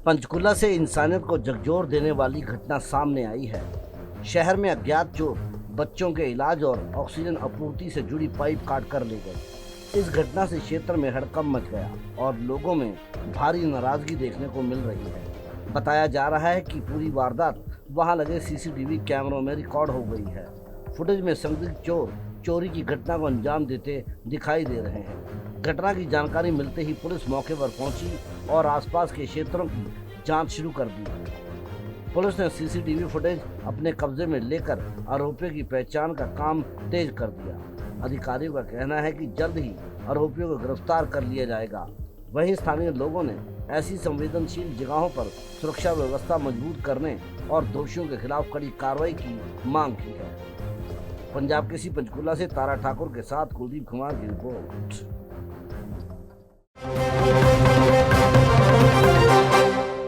पंचकुला से इंसानियत को झकझोर देने वाली घटना सामने आई है। शहर में अज्ञात चोर बच्चों के इलाज और ऑक्सीजन आपूर्ति से जुड़ी पाइप काट कर ले गए। इस घटना से क्षेत्र में हड़कंप मच गया और लोगों में भारी नाराजगी देखने को मिल रही है। बताया जा रहा है कि पूरी वारदात वहां लगे सीसीटीवी कैमरों में रिकॉर्ड हो गई है। फुटेज में संदिग्ध चोर चोरी की घटना को अंजाम देते दिखाई दे रहे हैं। घटना की जानकारी मिलते ही पुलिस मौके पर पहुंची और आसपास के क्षेत्रों की जांच शुरू कर दी। पुलिस ने सीसीटीवी फुटेज अपने कब्जे में लेकर आरोपियों की पहचान का काम तेज कर दिया। अधिकारियों का कहना है कि जल्द ही आरोपियों को गिरफ्तार कर लिया जाएगा। वहीं स्थानीय लोगों ने ऐसी संवेदनशील जगहों पर सुरक्षा व्यवस्था मजबूत करने और दोषियों के खिलाफ कड़ी कार्रवाई की मांग की है। पंजाब केसरी पंचकुला से तारा ठाकुर के साथ कुलदीप कुमार की रिपोर्ट।